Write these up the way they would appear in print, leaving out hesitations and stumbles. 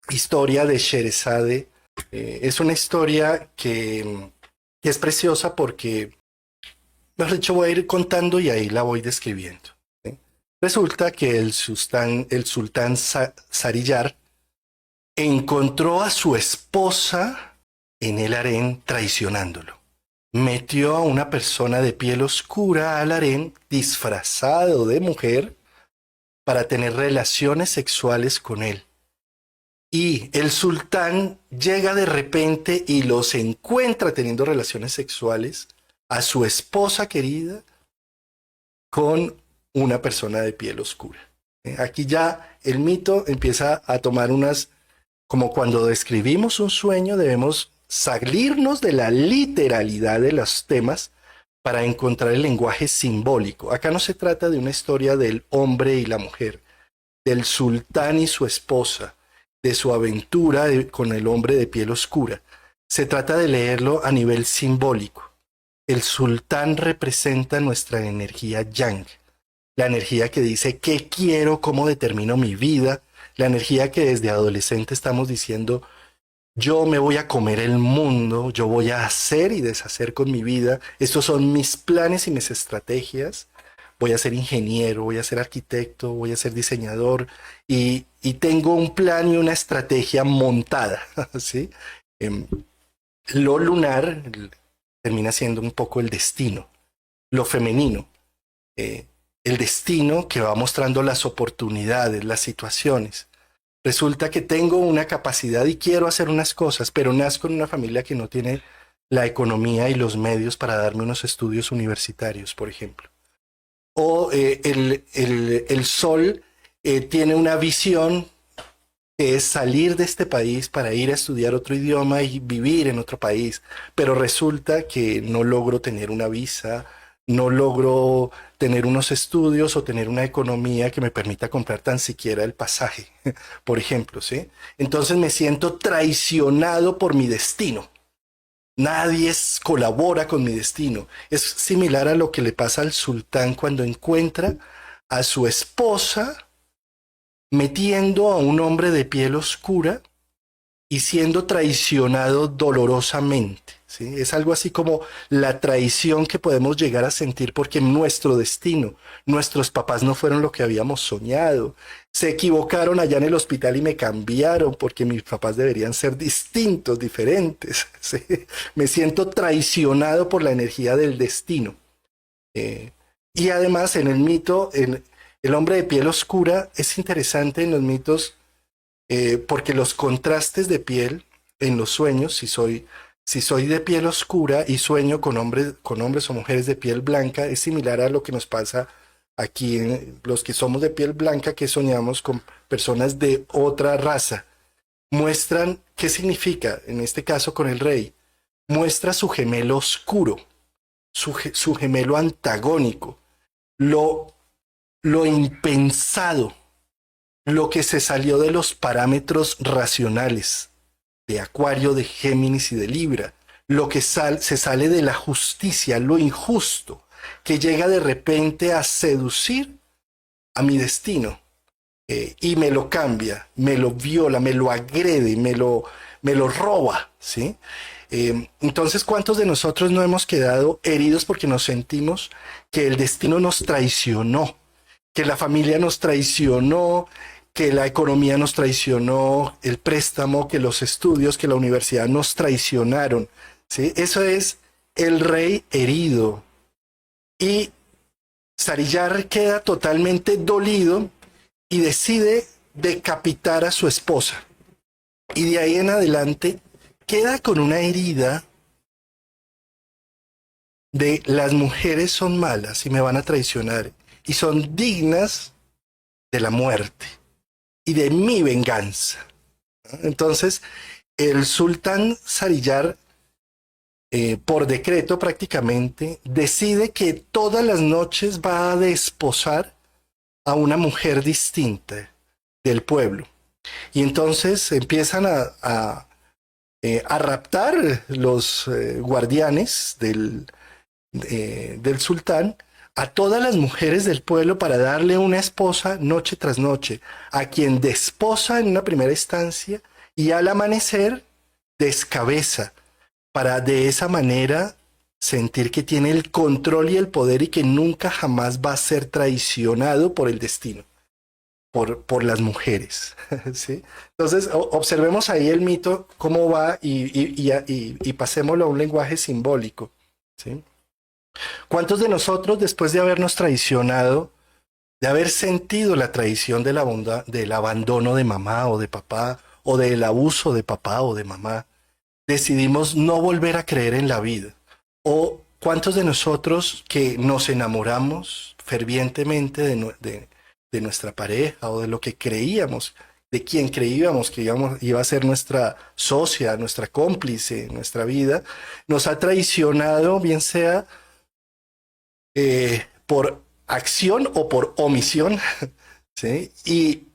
historia de Sherezade. Es una historia que es preciosa porque, mejor dicho, voy a ir contando y ahí la voy describiendo. ¿Sí? Resulta que el sultán Sariyar encontró a su esposa en el harén traicionándolo. Metió a una persona de piel oscura al harén disfrazado de mujer para tener relaciones sexuales con él. Y el sultán llega de repente y los encuentra teniendo relaciones sexuales a su esposa querida con una persona de piel oscura. Aquí ya el mito empieza a tomar unas, como cuando describimos un sueño, debemos salirnos de la literalidad de los temas para encontrar el lenguaje simbólico. Acá no se trata de una historia del hombre y la mujer, del sultán y su esposa, de su aventura con el hombre de piel oscura. Se trata de leerlo a nivel simbólico. El sultán representa nuestra energía yang, la energía que dice qué quiero, cómo determino mi vida, la energía que desde adolescente estamos diciendo yo me voy a comer el mundo, yo voy a hacer y deshacer con mi vida, estos son mis planes y mis estrategias, voy a ser ingeniero, voy a ser arquitecto, voy a ser diseñador y tengo un plan y una estrategia montada, ¿sí? Em, lo lunar termina siendo un poco el destino, lo femenino, eh, el destino que va mostrando las oportunidades, las situaciones. Resulta que tengo una capacidad y quiero hacer unas cosas, pero nazco en una familia que no tiene la economía y los medios para darme unos estudios universitarios, por ejemplo. O el sol tiene una visión que es salir de este país para ir a estudiar otro idioma y vivir en otro país, pero resulta que no logro tener una visa, no logro tener unos estudios o tener una economía que me permita comprar tan siquiera el pasaje, por ejemplo, ¿sí? Entonces me siento traicionado por mi destino. Nadie colabora con mi destino. Es similar a lo que le pasa al sultán cuando encuentra a su esposa metiendo a un hombre de piel oscura y siendo traicionado dolorosamente. ¿Sí? Es algo así como la traición que podemos llegar a sentir porque nuestro destino, nuestros papás no fueron lo que habíamos soñado. Se equivocaron allá en el hospital y me cambiaron porque mis papás deberían ser distintos, diferentes. ¿Sí? Me siento traicionado por la energía del destino. Eh, y además en el mito, el hombre de piel oscura es interesante en los mitos porque los contrastes de piel en los sueños, si soy de piel oscura y sueño con hombres o mujeres de piel blanca, es similar a lo que nos pasa aquí en los que somos de piel blanca, que soñamos con personas de otra raza. Muestran qué significa, en este caso con el rey, muestra su gemelo oscuro, su gemelo antagónico, lo, lo impensado, lo que se salió de los parámetros racionales de Acuario, de Géminis y de Libra, lo que se sale de la justicia, lo injusto, que llega de repente a seducir a mi destino y me lo cambia, me lo viola, me lo agrede, me lo roba, ¿sí? Entonces, ¿cuántos de nosotros no hemos quedado heridos porque nos sentimos que el destino nos traicionó, que la familia nos traicionó, que la economía nos traicionó, el préstamo, que los estudios, que la universidad nos traicionaron? ¿Sí? Eso es el rey herido. Y Sariyar queda totalmente dolido y decide decapitar a su esposa. Y de ahí en adelante queda con una herida de las mujeres son malas y me van a traicionar y son dignas de la muerte y de mi venganza. Entonces, el sultán Sariyar, por decreto prácticamente, decide que todas las noches va a desposar a una mujer distinta del pueblo. Y entonces empiezan a raptar los guardianes del sultán a todas las mujeres del pueblo para darle una esposa noche tras noche, a quien desposa en una primera instancia y al amanecer descabeza, para de esa manera sentir que tiene el control y el poder y que nunca jamás va a ser traicionado por el destino, por las mujeres. ¿Sí? Entonces, observemos ahí el mito, cómo va y pasémoslo a un lenguaje simbólico. ¿Sí? ¿Cuántos de nosotros, después de habernos traicionado, de haber sentido la traición de la bondad, del abandono de mamá o de papá, o del abuso de papá o de mamá, decidimos no volver a creer en la vida? ¿O cuántos de nosotros que nos enamoramos fervientemente de nuestra pareja o de lo que creíamos, de quien creíamos que iba a ser nuestra socia, nuestra cómplice en nuestra vida, nos ha traicionado, bien sea por acción o por omisión, ¿sí? Y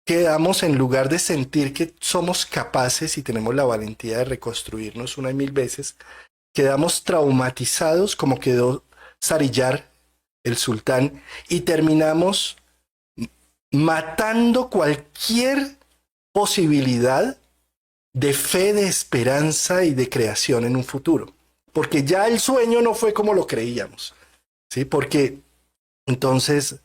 quedamos, en lugar de sentir que somos capaces y tenemos la valentía de reconstruirnos una y mil veces, quedamos traumatizados como quedó Sarillar, el sultán, y terminamos matando cualquier posibilidad de fe, de esperanza y de creación en un futuro. Porque ya el sueño no fue como lo creíamos, ¿sí? Porque entonces,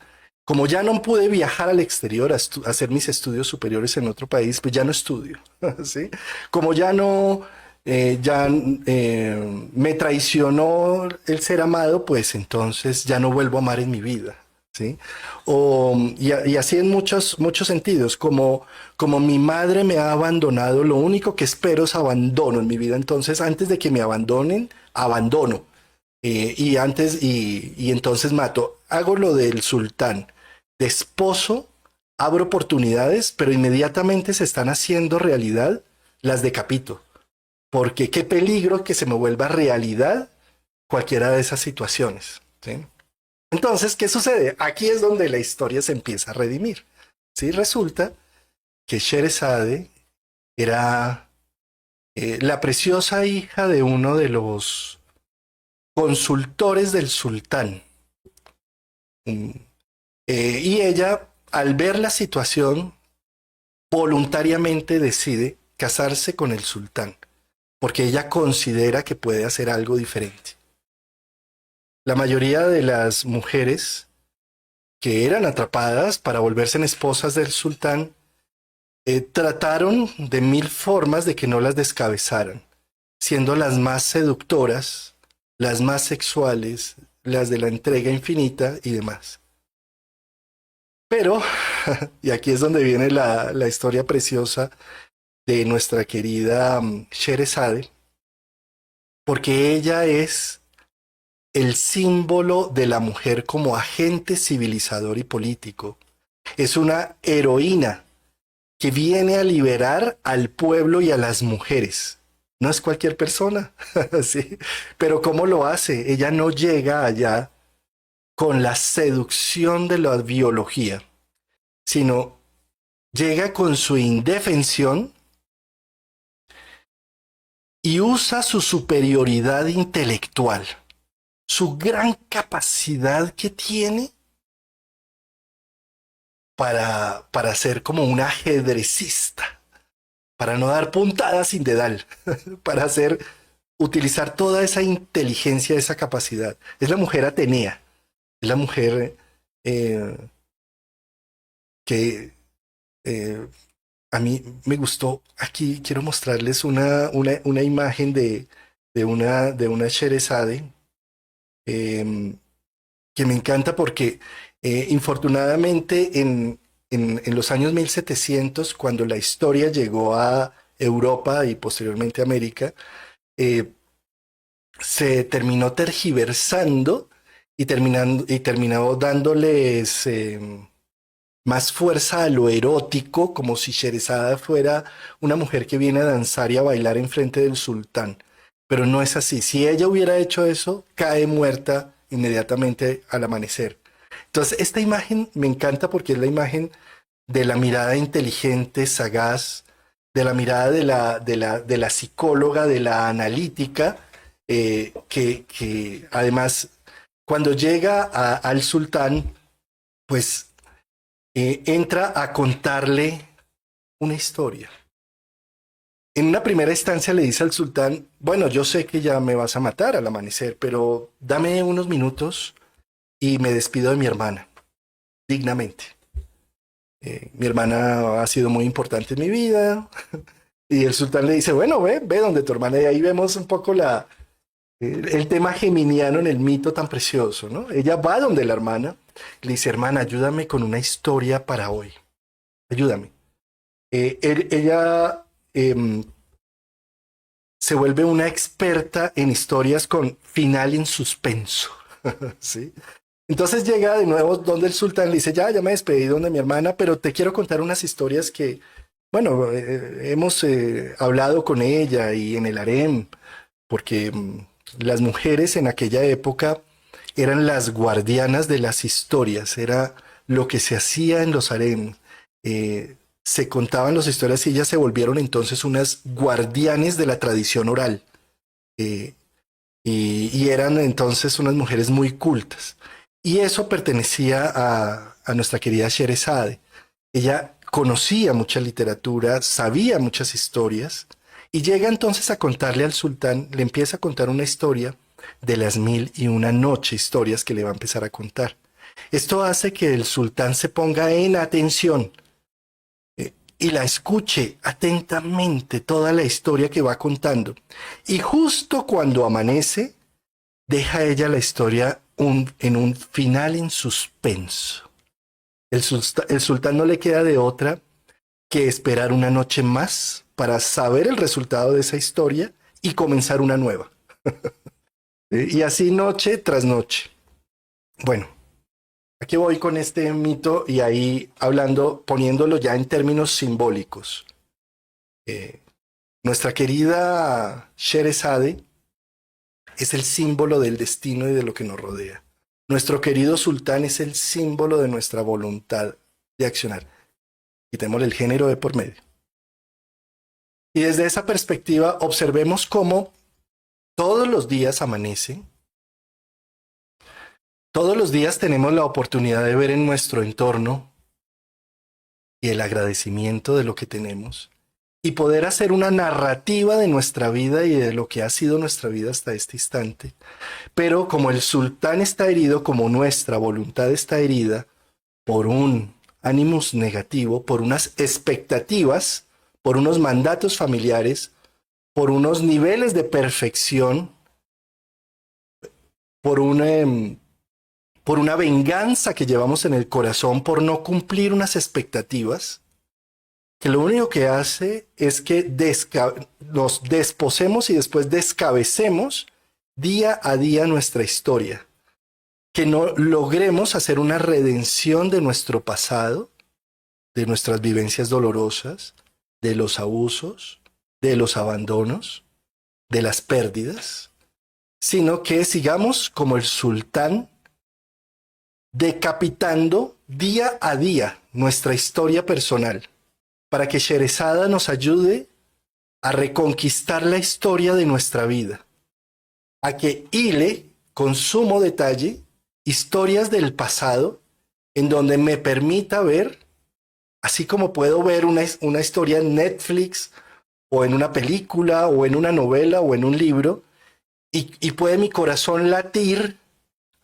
como ya no pude viajar al exterior a hacer mis estudios superiores en otro país, pues ya no estudio, ¿sí? Como ya no, me traicionó el ser amado, pues entonces ya no vuelvo a amar en mi vida, ¿sí? Y así en muchos sentidos, como mi madre me ha abandonado, lo único que espero es abandono en mi vida. Entonces, antes de que me abandonen, abandono. Y entonces mato. Hago lo del sultán. Desposo, abro oportunidades, pero inmediatamente se están haciendo realidad, las decapito. Porque qué peligro que se me vuelva realidad cualquiera de esas situaciones, ¿sí? Entonces, ¿qué sucede? Aquí es donde la historia se empieza a redimir. ¿Sí? Resulta que Sheresade era la preciosa hija de uno de los consultores del sultán. Mm, y ella, al ver la situación, voluntariamente decide casarse con el sultán, porque ella considera que puede hacer algo diferente. La mayoría de las mujeres que eran atrapadas para volverse en esposas del sultán trataron de mil formas de que no las descabezaran, siendo las más seductoras, las más sexuales, las de la entrega infinita y demás. Pero, y aquí es donde viene la historia preciosa de nuestra querida Sheresade, porque ella es el símbolo de la mujer como agente civilizador y político. Es una heroína que viene a liberar al pueblo y a las mujeres. No es cualquier persona, ¿sí? Pero ¿cómo lo hace? Ella no llega allá con la seducción de la biología, sino llega con su indefensión y usa su superioridad intelectual, su gran capacidad que tiene para ser como un ajedrecista, para no dar puntadas sin dedal, para utilizar toda esa inteligencia, esa capacidad. Es la mujer Atenea, es la mujer que a mí me gustó. Aquí quiero mostrarles una imagen de una Sheresade que me encanta porque infortunadamente en los años 1700, cuando la historia llegó a Europa y posteriormente a América, eh, se terminó tergiversando y terminó dándoles más fuerza a lo erótico, como si Sheresada fuera una mujer que viene a danzar y a bailar enfrente del sultán. Pero no es así. Si ella hubiera hecho eso, cae muerta inmediatamente al amanecer. Entonces, esta imagen me encanta porque es la imagen de la mirada inteligente, sagaz, de la mirada de la psicóloga, de la analítica, que además Cuando llega al sultán, pues entra a contarle una historia. En una primera instancia le dice al sultán, bueno, yo sé que ya me vas a matar al amanecer, pero dame unos minutos y me despido de mi hermana, dignamente. Mi hermana ha sido muy importante en mi vida. Y el sultán le dice, bueno, ve donde tu hermana. Y ahí vemos un poco el tema geminiano en el mito tan precioso, ¿no? Ella va donde la hermana, le dice, hermana, ayúdame con una historia para hoy. Ayúdame. Ella se vuelve una experta en historias con final en suspenso. ¿Sí? Entonces llega de nuevo donde el sultán le dice, ya me despedí donde mi hermana, pero te quiero contar unas historias que, bueno, hemos hablado con ella y en el harem, porque las mujeres en aquella época eran las guardianas de las historias, era lo que se hacía en los harem. Se contaban las historias y ellas se volvieron entonces unas guardianes de la tradición oral. Eh, y eran entonces unas mujeres muy cultas. Y eso pertenecía a nuestra querida Sherezade. Ella conocía mucha literatura, sabía muchas historias, y llega entonces a contarle al sultán, le empieza a contar una historia de las 1001 noche, historias que le va a empezar a contar. Esto hace que el sultán se ponga en atención y la escuche atentamente toda la historia que va contando. Y justo cuando amanece, deja ella la historia en un final en suspenso. El sultán no le queda de otra que esperar una noche más para saber el resultado de esa historia y comenzar una nueva. Y así noche tras noche. Bueno, aquí voy con este mito y ahí hablando, poniéndolo ya en términos simbólicos. Nuestra querida Sherezade es el símbolo del destino y de lo que nos rodea. Nuestro querido sultán es el símbolo de nuestra voluntad de accionar. Quitémosle el género de por medio. Y desde esa perspectiva observemos cómo todos los días amanece. Todos los días tenemos la oportunidad de ver en nuestro entorno y el agradecimiento de lo que tenemos y poder hacer una narrativa de nuestra vida y de lo que ha sido nuestra vida hasta este instante. Pero como el sultán está herido, como nuestra voluntad está herida por un ánimos negativo, por unas expectativas, por unos mandatos familiares, por unos niveles de perfección, por una venganza que llevamos en el corazón por no cumplir unas expectativas, que lo único que hace es que nos desposemos y después descabecemos día a día nuestra historia, que no logremos hacer una redención de nuestro pasado, de nuestras vivencias dolorosas, de los abusos, de los abandonos, de las pérdidas, sino que sigamos como el sultán decapitando día a día nuestra historia personal, para que Sherezada nos ayude a reconquistar la historia de nuestra vida, a que hile con sumo detalle historias del pasado en donde me permita ver, así como puedo ver una historia en Netflix o en una película o en una novela o en un libro, y puede mi corazón latir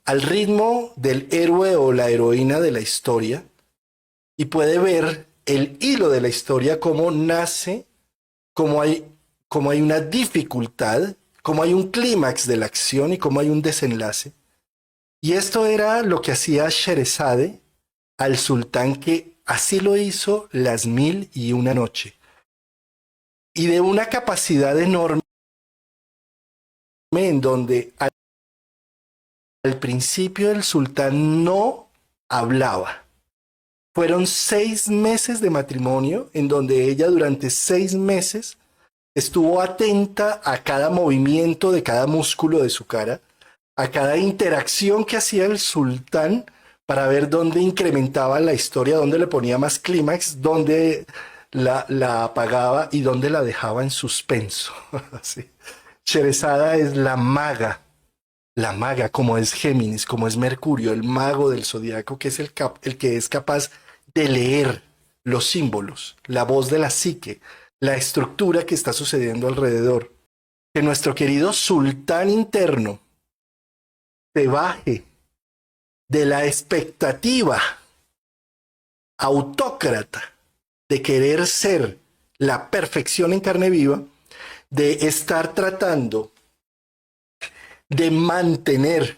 al ritmo del héroe o la heroína de la historia y puede ver el hilo de la historia, cómo nace, cómo hay una dificultad, cómo hay un clímax de la acción y cómo hay un desenlace. Y esto era lo que hacía Sherezade al sultán, que así lo hizo las 1001 noche. Y de una capacidad enorme, en donde al principio el sultán no hablaba. Fueron 6 meses de matrimonio en donde ella durante 6 meses estuvo atenta a cada movimiento de cada músculo de su cara, a cada interacción que hacía el sultán para ver dónde incrementaba la historia, dónde le ponía más clímax, dónde la apagaba y dónde la dejaba en suspenso. Sí. Sherezada es la maga la maga, como es Géminis, como es Mercurio, el mago del zodiaco, que es el que es capaz de leer los símbolos, la voz de la psique, la estructura que está sucediendo alrededor. Que nuestro querido sultán interno se baje de la expectativa autócrata de querer ser la perfección en carne viva, de estar tratando de mantener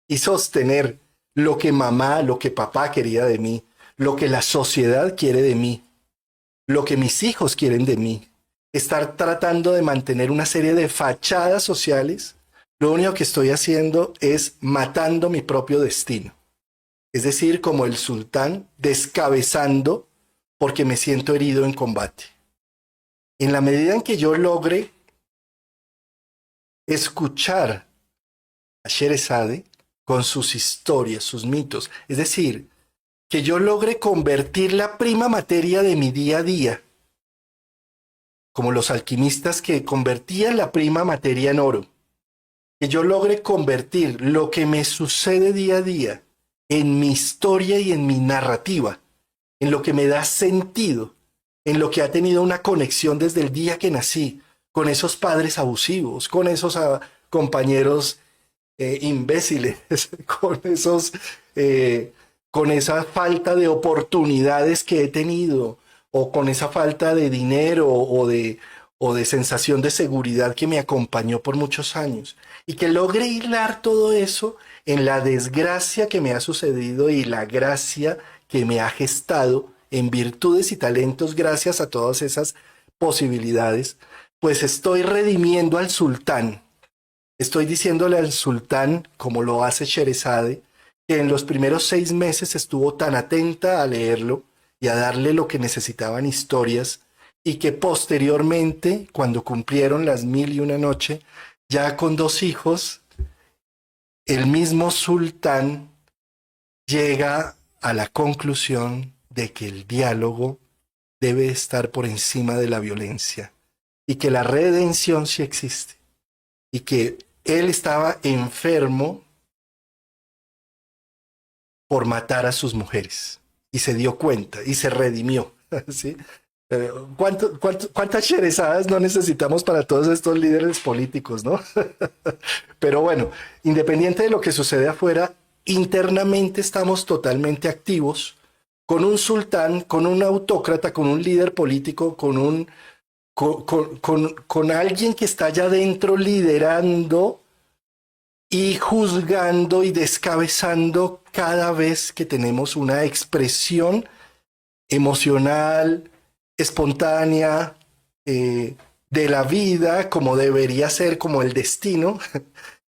y sostener lo que mamá, lo que papá quería de mí, lo que la sociedad quiere de mí, lo que mis hijos quieren de mí. Estar tratando de mantener una serie de fachadas sociales, lo único que estoy haciendo es matando mi propio destino. Es decir, como el sultán descabezando porque me siento herido en combate. En la medida en que yo logre escuchar a Sherezade con sus historias, sus mitos, es decir, que yo logre convertir la prima materia de mi día a día, como los alquimistas que convertían la prima materia en oro, que yo logre convertir lo que me sucede día a día en mi historia y en mi narrativa, en lo que me da sentido, en lo que ha tenido una conexión desde el día que nací, con esos padres abusivos, con esos compañeros imbéciles, con esos, con esa falta de oportunidades que he tenido, o con esa falta de dinero o de sensación de seguridad que me acompañó por muchos años, y que logre hilar todo eso en la desgracia que me ha sucedido y la gracia que me ha gestado en virtudes y talentos gracias a todas esas posibilidades, pues estoy redimiendo al sultán. Estoy diciéndole al sultán, como lo hace Sherezade, que en los primeros 6 meses estuvo tan atenta a leerlo y a darle lo que necesitaban historias, y que posteriormente, cuando cumplieron las 1001 noche, ya con 2 hijos, el mismo sultán llega a la conclusión de que el diálogo debe estar por encima de la violencia y que la redención sí existe y que él estaba enfermo por matar a sus mujeres y se dio cuenta y se redimió. ¿Sí? ¿Cuántas cherezadas no necesitamos para todos estos líderes políticos, no? Pero bueno, independiente de lo que sucede afuera, internamente estamos totalmente activos con un sultán, con un autócrata, con un líder político, con alguien que está allá adentro liderando y juzgando y descabezando cada vez que tenemos una expresión emocional, espontánea, de la vida, como debería ser, como el destino.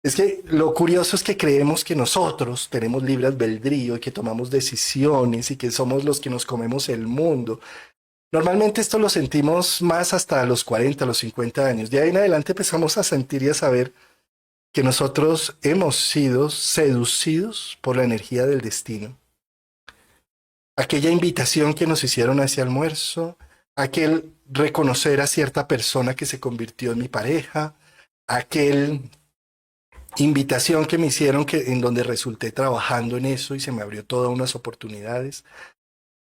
Es que lo curioso es que creemos que nosotros tenemos libre albedrío y que tomamos decisiones y que somos los que nos comemos el mundo. Normalmente esto lo sentimos más hasta los 40, los 50 años. De ahí en adelante empezamos a sentir y a saber que nosotros hemos sido seducidos por la energía del destino. Aquella invitación que nos hicieron a ese almuerzo, aquel reconocer a cierta persona que se convirtió en mi pareja, aquel invitación que me hicieron en donde resulté trabajando en eso y se me abrió todas unas oportunidades.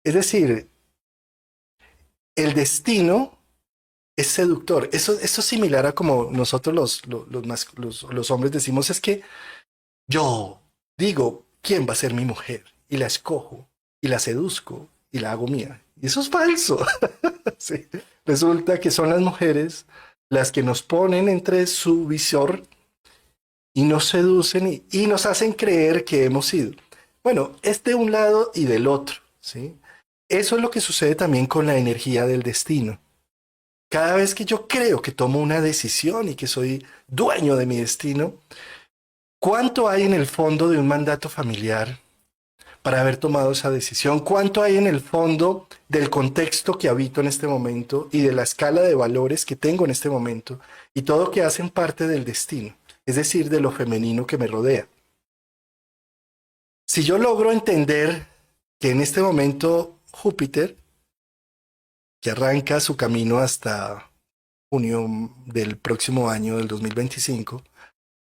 Es decir, el destino es seductor. Eso es similar a como nosotros los hombres decimos, es que yo digo quién va a ser mi mujer y la escojo y la seduzco y la hago mía. Y eso es falso. Sí. Resulta que son las mujeres las que nos ponen entre su visor y nos seducen y nos hacen creer que hemos sido. Bueno, es de un lado y del otro, ¿sí? Eso es lo que sucede también con la energía del destino. Cada vez que yo creo que tomo una decisión y que soy dueño de mi destino, ¿cuánto hay en el fondo de un mandato familiar para haber tomado esa decisión? ¿Cuánto hay en el fondo del contexto que habito en este momento y de la escala de valores que tengo en este momento y todo que hacen parte del destino, es decir, de lo femenino que me rodea? Si yo logro entender que en este momento Júpiter, que arranca su camino hasta junio del próximo año, del 2025,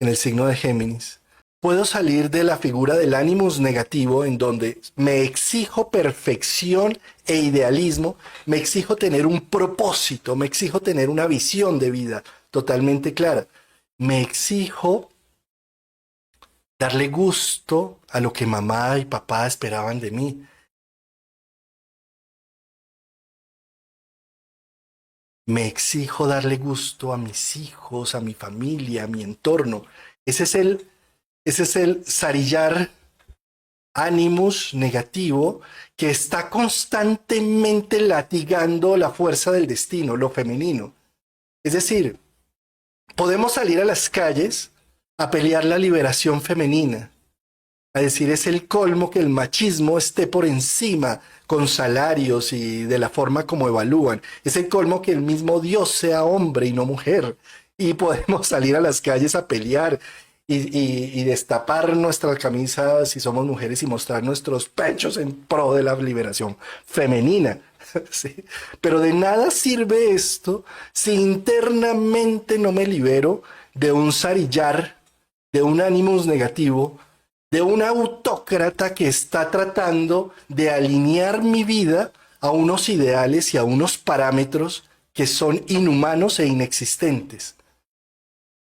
en el signo de Géminis, puedo salir de la figura del animus negativo en donde me exijo perfección e idealismo, me exijo tener un propósito, me exijo tener una visión de vida totalmente clara, me exijo darle gusto a lo que mamá y papá esperaban de mí. Me exijo darle gusto a mis hijos, a mi familia, a mi entorno. Ese es el sarillar animus negativo que está constantemente latigando la fuerza del destino, lo femenino. Es decir, podemos salir a las calles a pelear la liberación femenina, a decir es el colmo que el machismo esté por encima con salarios y de la forma como evalúan. Es el colmo que el mismo Dios sea hombre y no mujer. Y podemos salir a las calles a pelear y destapar nuestras camisas si somos mujeres y mostrar nuestros pechos en pro de la liberación femenina. ¿Sí? Pero de nada sirve esto si internamente no me libero de un sarillar, de un animus negativo, de un autócrata que está tratando de alinear mi vida a unos ideales y a unos parámetros que son inhumanos e inexistentes.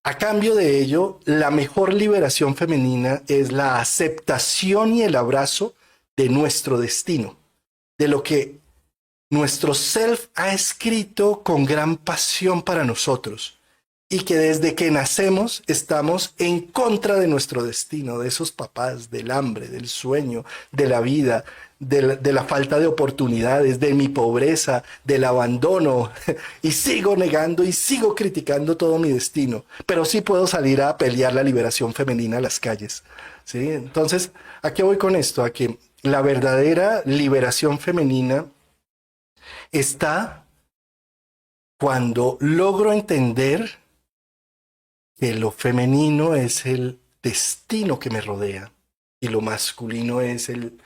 A cambio de ello, la mejor liberación femenina es la aceptación y el abrazo de nuestro destino, de lo que nuestro self ha escrito con gran pasión para nosotros y que desde que nacemos estamos en contra de nuestro destino, de esos papás, del hambre, del sueño, de la vida, de la falta de oportunidades, de mi pobreza, del abandono, y sigo negando y sigo criticando todo mi destino, pero sí puedo salir a pelear la liberación femenina a las calles, ¿sí? Entonces, ¿a qué voy con esto? A que la verdadera liberación femenina está cuando logro entender que lo femenino es el destino que me rodea y lo masculino es el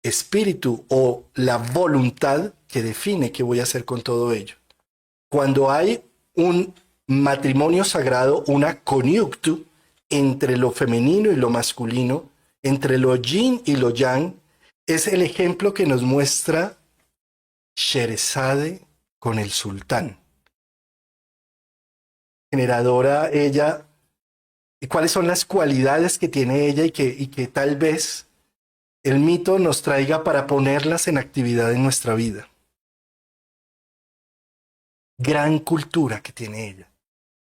espíritu o la voluntad que define qué voy a hacer con todo ello. Cuando hay un matrimonio sagrado, una coniunctu entre lo femenino y lo masculino, entre lo yin y lo yang, es el ejemplo que nos muestra Sheresade con el sultán. Generadora ella, y cuáles son las cualidades que tiene ella y que tal vez el mito nos traiga para ponerlas en actividad en nuestra vida. Gran cultura que tiene ella,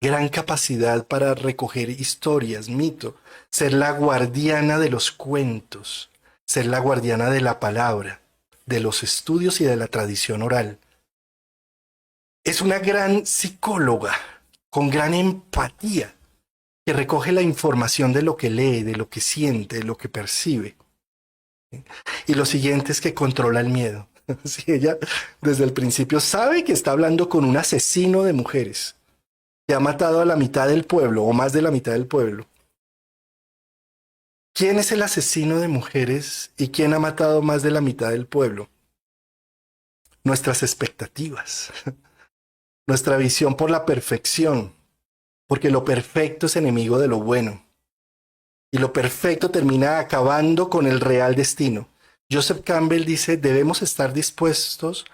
gran capacidad para recoger historias, mito, ser la guardiana de los cuentos, ser la guardiana de la palabra, de los estudios y de la tradición oral. Es una gran psicóloga, con gran empatía, que recoge la información de lo que lee, de lo que siente, de lo que percibe. Y lo siguiente es que controla el miedo. Sí, ella desde el principio sabe que está hablando con un asesino de mujeres, que ha matado a la mitad del pueblo, o más de la mitad del pueblo. ¿Quién es el asesino de mujeres y quién ha matado más de la mitad del pueblo? Nuestras expectativas. Nuestra visión por la perfección, porque lo perfecto es enemigo de lo bueno. Y lo perfecto termina acabando con el real destino. Joseph Campbell dice, debemos estar dispuestos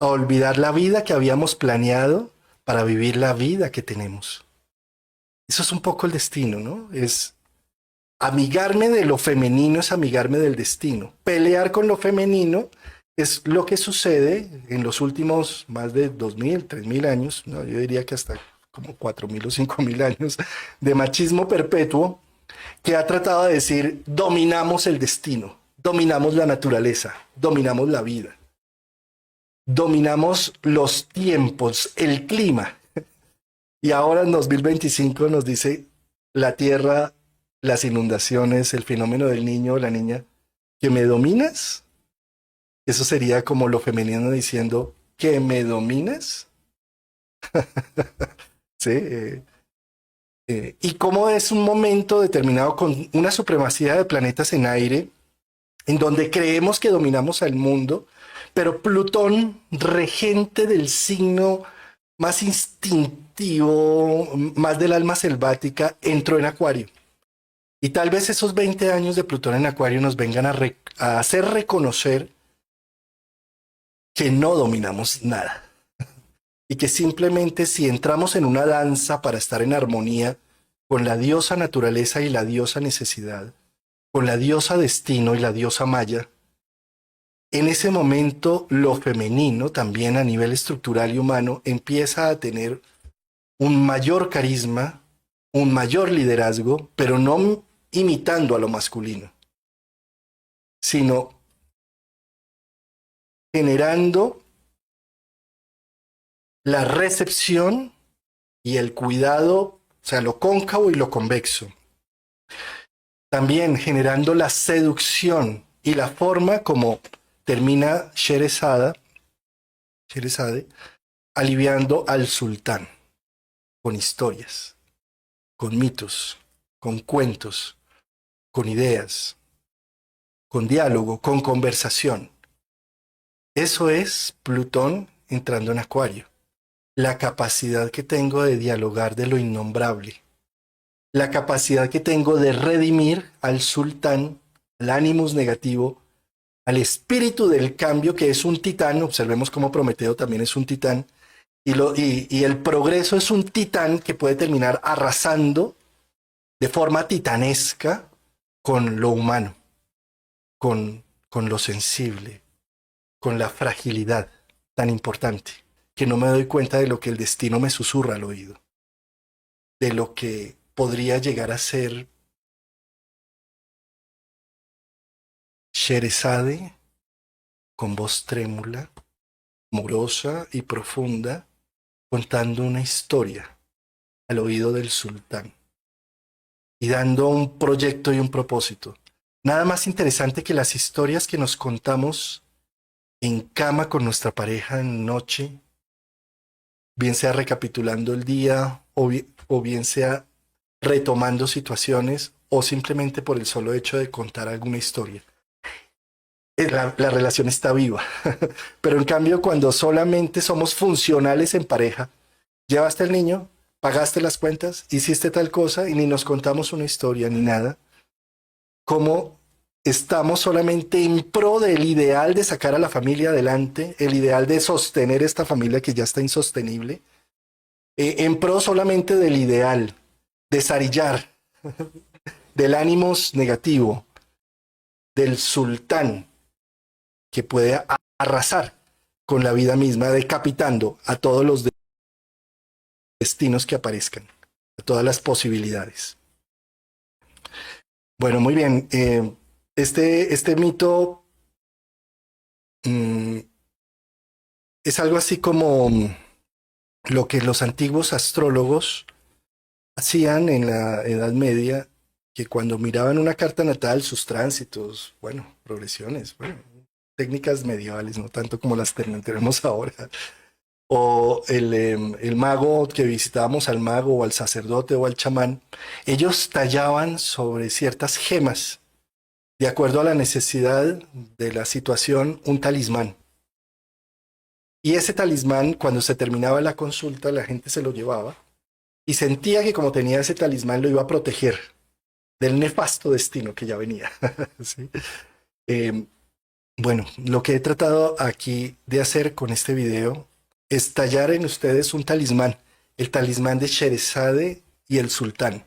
a olvidar la vida que habíamos planeado para vivir la vida que tenemos. Eso es un poco el destino, ¿no? Es amigarme de lo femenino, es amigarme del destino. Pelear con lo femenino es lo que sucede en los últimos más de 2000, 3000 años, no, yo diría que hasta como 4000 o 5000 años de machismo perpetuo que ha tratado de decir dominamos el destino, dominamos la naturaleza, dominamos la vida, dominamos los tiempos, el clima. Y ahora en 2025 nos dice la tierra, las inundaciones, el fenómeno del niño o la niña, ¿que me dominas? Eso sería como lo femenino diciendo, ¿que me dominas? Sí. Y cómo es un momento determinado con una supremacía de planetas en aire, en donde creemos que dominamos al mundo, pero Plutón, regente del signo más instintivo, más del alma selvática, entró en Acuario. Y tal vez esos 20 años de Plutón en Acuario nos vengan a hacer reconocer que no dominamos nada. Y que simplemente si entramos en una danza para estar en armonía con la diosa naturaleza y la diosa necesidad, con la diosa destino y la diosa maya, en ese momento lo femenino también a nivel estructural y humano empieza a tener un mayor carisma, un mayor liderazgo, pero no imitando a lo masculino, sino generando la recepción y el cuidado, o sea, lo cóncavo y lo convexo. También generando la seducción y la forma como termina Sherezade aliviando al sultán con historias, con mitos, con cuentos, con ideas, con diálogo, con conversación. Eso es Plutón entrando en Acuario. La capacidad que tengo de dialogar de lo innombrable. La capacidad que tengo de redimir al sultán, al animus negativo, al espíritu del cambio que es un titán. Observemos cómo Prometeo también es un titán. Y el progreso es un titán que puede terminar arrasando de forma titanesca con lo humano, con lo sensible, con la fragilidad tan importante, que no me doy cuenta de lo que el destino me susurra al oído, de lo que podría llegar a ser Sherezade con voz trémula, morosa y profunda, contando una historia al oído del sultán y dando un proyecto y un propósito. Nada más interesante que las historias que nos contamos en cama con nuestra pareja en noche, bien sea recapitulando el día o bien sea retomando situaciones o simplemente por el solo hecho de contar alguna historia. La relación está viva, pero en cambio cuando solamente somos funcionales en pareja, llevaste al niño, pagaste las cuentas, hiciste tal cosa y ni nos contamos una historia ni nada, como estamos solamente en pro del ideal de sacar a la familia adelante, el ideal de sostener esta familia que ya está insostenible, en pro solamente del ideal de zarillar, del ánimos negativo, del sultán que puede arrasar con la vida misma, decapitando a todos los destinos que aparezcan, a todas las posibilidades. Bueno, muy bien. Este mito es algo así como lo que los antiguos astrólogos hacían en la Edad Media, que cuando miraban una carta natal, sus tránsitos, bueno, progresiones, bueno, técnicas medievales, no tanto como las tenemos ahora, o el mago que visitábamos al mago o al sacerdote o al chamán, ellos tallaban sobre ciertas gemas, de acuerdo a la necesidad de la situación, un talismán. Y ese talismán, cuando se terminaba la consulta, la gente se lo llevaba y sentía que como tenía ese talismán lo iba a proteger del nefasto destino que ya venía. ¿Sí? Bueno, lo que he tratado aquí de hacer con este video es tallar en ustedes un talismán, el talismán de Sherezade y el sultán,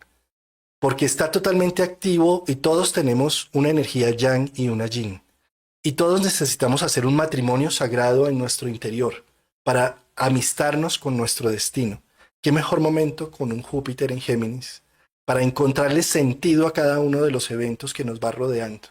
porque está totalmente activo y todos tenemos una energía yang y una yin. Y todos necesitamos hacer un matrimonio sagrado en nuestro interior para amistarnos con nuestro destino. ¿Qué mejor momento con un Júpiter en Géminis para encontrarle sentido a cada uno de los eventos que nos va rodeando?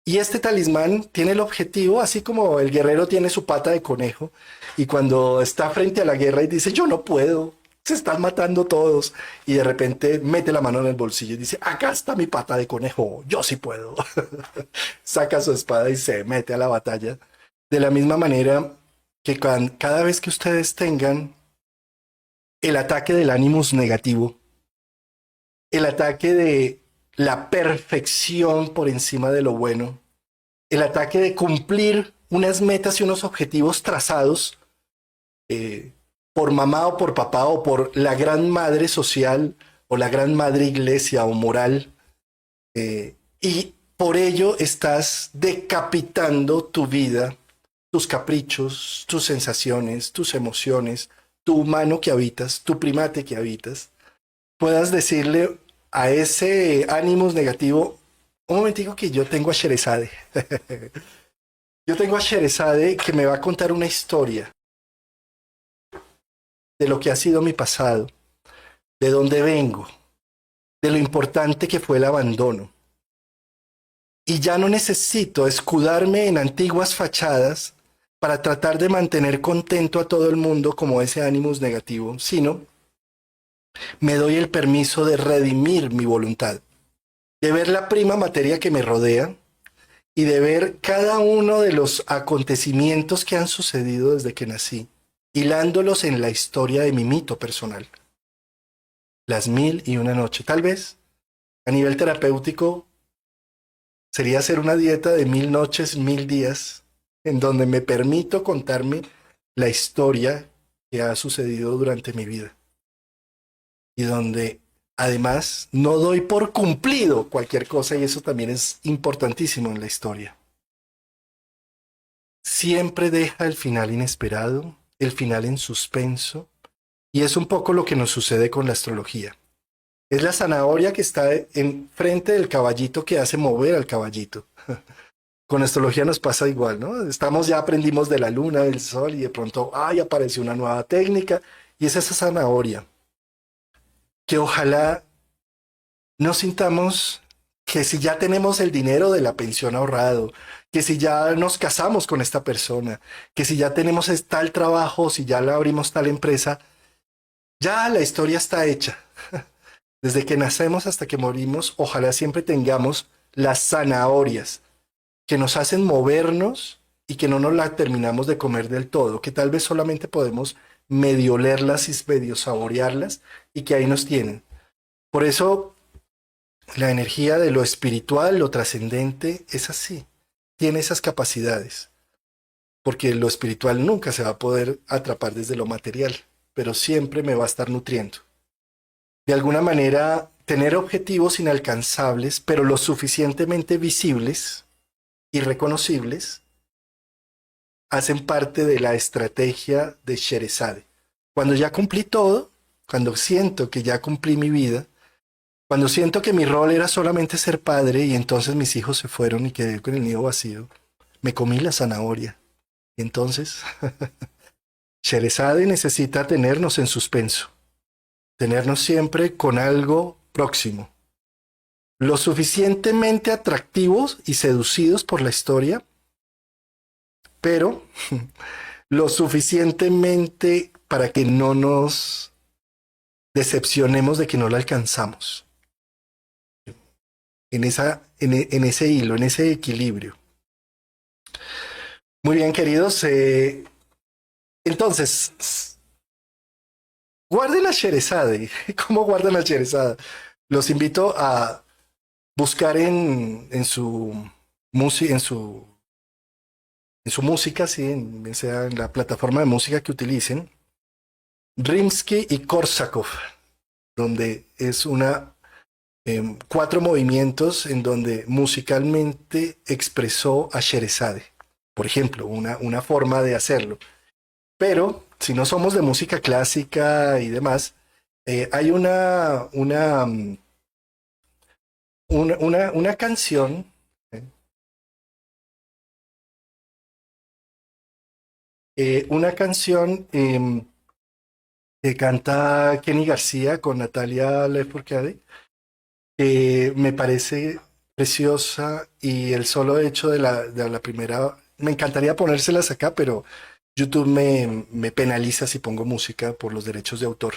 Y este talismán tiene el objetivo, así como el guerrero tiene su pata de conejo, y cuando está frente a la guerra y dice, yo no puedo, se están matando todos, y de repente mete la mano en el bolsillo y dice, acá está mi pata de conejo, yo sí puedo. Saca su espada y se mete a la batalla. De la misma manera que cada vez que ustedes tengan el ataque del ánimos negativo, el ataque de la perfección por encima de lo bueno, el ataque de cumplir unas metas y unos objetivos trazados, por mamá o por papá o por la gran madre social o la gran madre iglesia o moral, y por ello estás decapitando tu vida, tus caprichos, tus sensaciones, tus emociones, tu humano que habitas, tu primate que habitas, puedas decirle a ese ánimos negativo: un momentico que yo tengo a Sherezade. Yo tengo a Sherezade que me va a contar una historia de lo que ha sido mi pasado, de dónde vengo, de lo importante que fue el abandono. Y ya no necesito escudarme en antiguas fachadas para tratar de mantener contento a todo el mundo como ese ánimos negativo, sino me doy el permiso de redimir mi voluntad, de ver la prima materia que me rodea y de ver cada uno de los acontecimientos que han sucedido desde que nací, hilándolos en la historia de mi mito personal. Las 1001 noches. Tal vez a nivel terapéutico sería hacer una dieta de 1000 noches, 1000 días, en donde me permito contarme la historia que ha sucedido durante mi vida. Y donde además no doy por cumplido cualquier cosa, y eso también es importantísimo en la historia. Siempre deja el final inesperado, el final en suspenso, y es un poco lo que nos sucede con la astrología. Es la zanahoria que está enfrente del caballito que hace mover al caballito. Con astrología nos pasa igual, ¿no? Ya aprendimos de la luna, del sol, y de pronto, ¡ay!, apareció una nueva técnica, y es esa zanahoria que ojalá no sintamos que si ya tenemos el dinero de la pensión ahorrado, que si ya nos casamos con esta persona, que si ya tenemos tal trabajo, si ya le abrimos tal empresa, ya la historia está hecha. Desde que nacemos hasta que morimos, ojalá siempre tengamos las zanahorias que nos hacen movernos y que no nos la terminamos de comer del todo, que tal vez solamente podemos medio olerlas y medio saborearlas, y que ahí nos tienen. Por eso la energía de lo espiritual, lo trascendente, es así. Tiene esas capacidades. Porque lo espiritual nunca se va a poder atrapar desde lo material, pero siempre me va a estar nutriendo. De alguna manera, tener objetivos inalcanzables, pero lo suficientemente visibles y reconocibles, hacen parte de la estrategia de Sherezade. Cuando ya cumplí todo, cuando siento que ya cumplí mi vida, cuando siento que mi rol era solamente ser padre y entonces mis hijos se fueron y quedé con el nido vacío, me comí la zanahoria. Y entonces, Sherezade necesita tenernos en suspenso, tenernos siempre con algo próximo, lo suficientemente atractivos y seducidos por la historia, pero lo suficientemente para que no nos decepcionemos de que no la alcanzamos. En ese hilo, en ese equilibrio. Muy bien, queridos. Entonces, guarden a Sherezade. ¿Cómo guardan a Sherezade? Los invito a buscar en su música, sí, sea en la plataforma de música que utilicen, Rimsky y Korsakov, donde es 4 movimientos en donde musicalmente expresó a Sherezade. Por ejemplo, una forma de hacerlo. Pero si no somos de música clásica y demás, hay una canción, que canta Kenny García con Natalia Lafourcade, que me parece preciosa, y el solo hecho de la primera, me encantaría ponérselas acá, pero YouTube me penaliza si pongo música por los derechos de autor.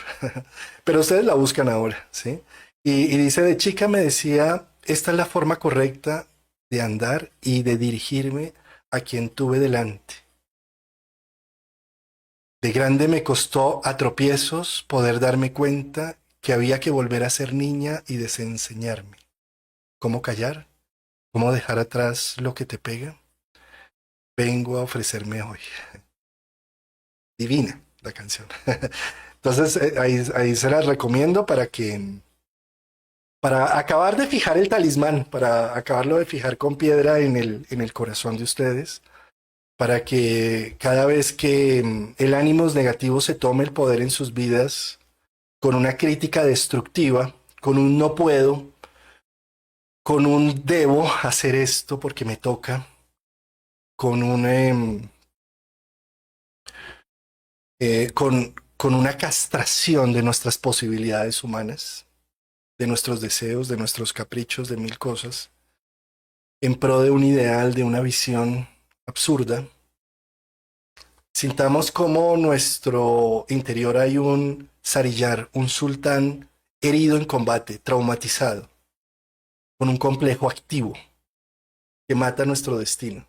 Pero ustedes la buscan ahora, ¿sí? Y dice: de chica me decía, esta es la forma correcta de andar y de dirigirme a quien tuve delante. De grande me costó a tropiezos poder darme cuenta que había que volver a ser niña y desenseñarme. ¿Cómo callar? ¿Cómo dejar atrás lo que te pega? Vengo a ofrecerme hoy. Divina la canción. Entonces, ahí se las recomiendo para acabar de fijar el talismán, para acabarlo de fijar con piedra en el corazón de ustedes, para que cada vez que el ánimo negativo se tome el poder en sus vidas, con una crítica destructiva, con un no puedo, con un debo hacer esto porque me toca, con con una castración de nuestras posibilidades humanas, de nuestros deseos, de nuestros caprichos, de mil cosas, en pro de un ideal, de una visión absurda. Sintamos como nuestro interior hay un Sarillar, un sultán herido en combate, traumatizado, con un complejo activo que mata nuestro destino.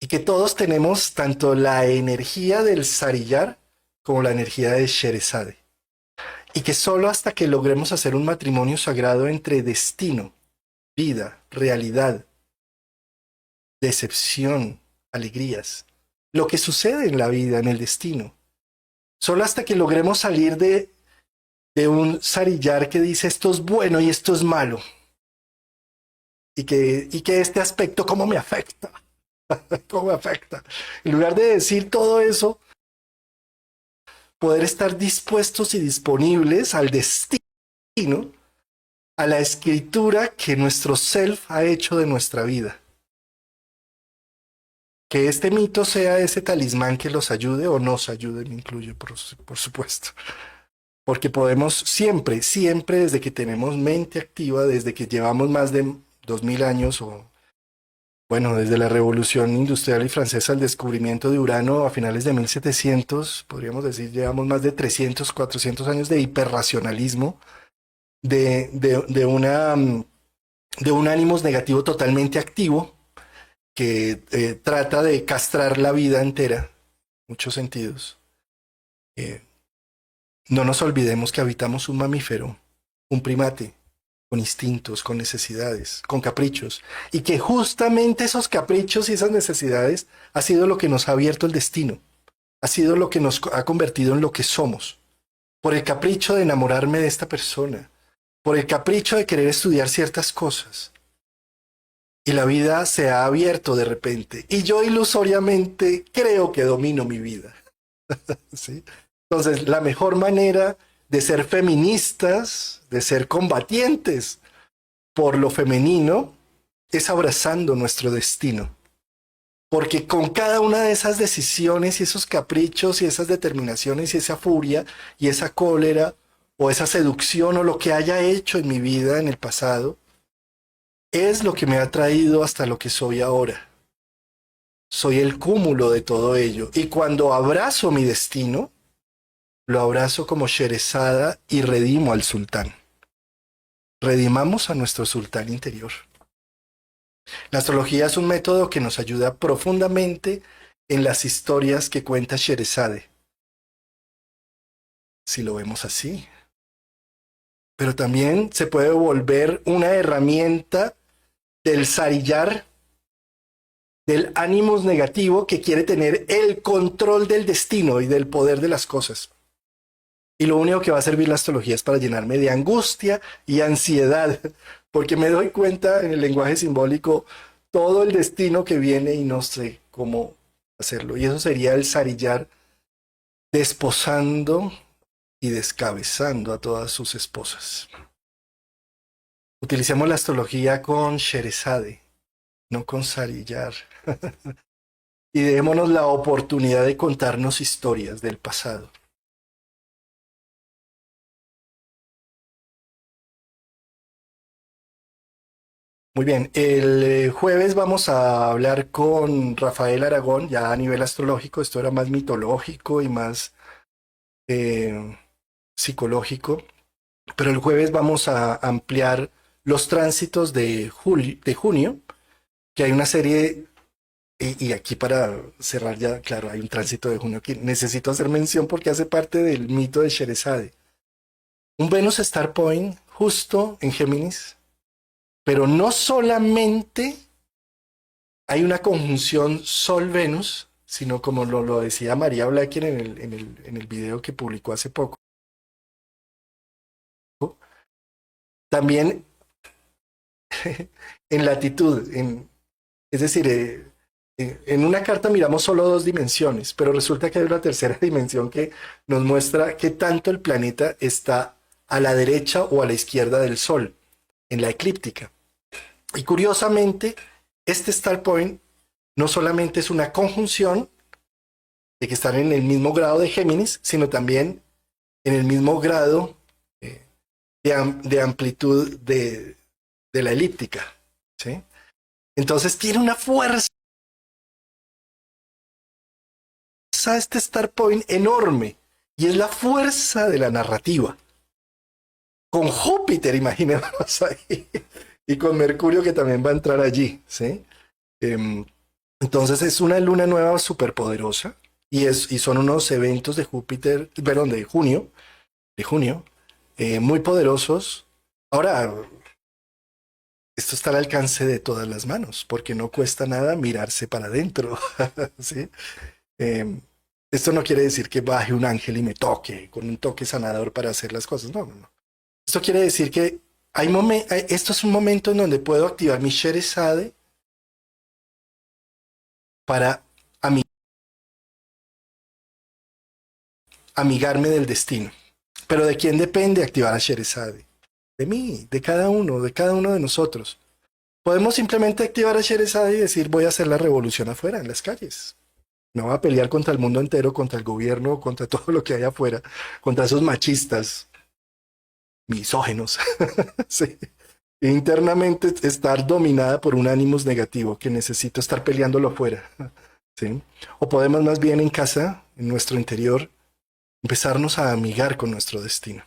Y que todos tenemos tanto la energía del Sarillar como la energía de Sherezade. Y que solo hasta que logremos hacer un matrimonio sagrado entre destino, vida, realidad, decepción, alegrías, lo que sucede en la vida, en el destino, solo hasta que logremos salir de un Sarillar que dice esto es bueno y esto es malo, y que este aspecto cómo me afecta, cómo me afecta. En lugar de decir todo eso, poder estar dispuestos y disponibles al destino, a la escritura que nuestro self ha hecho de nuestra vida. Que este mito sea ese talismán que los ayude o nos ayude, me incluye, por supuesto. Porque podemos siempre, siempre, desde que tenemos mente activa, desde que llevamos más de 2000 años o, bueno, desde la Revolución Industrial y Francesa, el descubrimiento de Urano a finales de 1700, podríamos decir, llevamos más de 300, 400 años de hiperracionalismo, de un ánimos negativo totalmente activo, que trata de castrar la vida entera, en muchos sentidos. No nos olvidemos que habitamos un mamífero, un primate, con instintos, con necesidades, con caprichos, y que justamente esos caprichos y esas necesidades ha sido lo que nos ha abierto el destino, ha sido lo que nos ha convertido en lo que somos, por el capricho de enamorarme de esta persona, por el capricho de querer estudiar ciertas cosas. Y la vida se ha abierto de repente. Y yo ilusoriamente creo que domino mi vida. ¿Sí? Entonces, la mejor manera de ser feministas, de ser combatientes por lo femenino, es abrazando nuestro destino. Porque con cada una de esas decisiones y esos caprichos y esas determinaciones y esa furia y esa cólera o esa seducción o lo que haya hecho en mi vida en el pasado, es lo que me ha traído hasta lo que soy ahora. Soy el cúmulo de todo ello. Y cuando abrazo mi destino, lo abrazo como Sherezada y redimo al sultán. Redimamos a nuestro sultán interior. La astrología es un método que nos ayuda profundamente en las historias que cuenta Sherezade, si lo vemos así. Pero también se puede volver una herramienta del Sarillar, del ánimos negativo que quiere tener el control del destino y del poder de las cosas. Y lo único que va a servir la astrología es para llenarme de angustia y ansiedad, porque me doy cuenta en el lenguaje simbólico todo el destino que viene y no sé cómo hacerlo. Y eso sería el Sarillar desposando y descabezando a todas sus esposas. Utilicemos la astrología con Sherezade, no con Sarillar. Y démonos la oportunidad de contarnos historias del pasado. Muy bien, el jueves vamos a hablar con Rafael Aragón, ya a nivel astrológico. Esto era más mitológico y más eh, psicológico, pero el jueves vamos a ampliar los tránsitos de junio, que hay una serie, y aquí para cerrar ya, claro, hay un tránsito de junio que necesito hacer mención porque hace parte del mito de Sherezade. Un Venus Star Point justo en Géminis, pero no solamente hay una conjunción Sol-Venus, sino como lo decía María Blacker en el video que publicó hace poco, también en latitud, es decir, en una carta miramos solo dos dimensiones, pero resulta que hay una tercera dimensión que nos muestra qué tanto el planeta está a la derecha o a la izquierda del Sol, en la eclíptica. Y curiosamente, este star point no solamente es una conjunción de que están en el mismo grado de Géminis, sino también en el mismo grado de amplitud de la elíptica, ¿sí? Entonces tiene una fuerza este star point enorme, y es la fuerza de la narrativa. Con Júpiter, imaginemos ahí, y con Mercurio que también va a entrar allí, ¿sí? Entonces es una luna nueva súper poderosa, y son unos eventos de Júpiter, perdón, de junio, muy poderosos. Ahora, esto está al alcance de todas las manos, porque no cuesta nada mirarse para adentro, ¿sí? Esto no quiere decir que baje un ángel y me toque con un toque sanador para hacer las cosas, no, no, no. Esto quiere decir que esto es un momento en donde puedo activar mi Sherezade para amigarme del destino. Pero ¿de quién depende activar a Sherezade? De mí, de cada uno de nosotros. Podemos simplemente activar a Sherezade y decir voy a hacer la revolución afuera, en las calles. Me voy a pelear contra el mundo entero, contra el gobierno, contra todo lo que hay afuera, contra esos machistas, misógenos. Sí. Internamente estar dominada por un ánimos negativo que necesito estar peleándolo afuera. ¿Sí? O podemos más bien en casa, en nuestro interior, empezarnos a amigar con nuestro destino.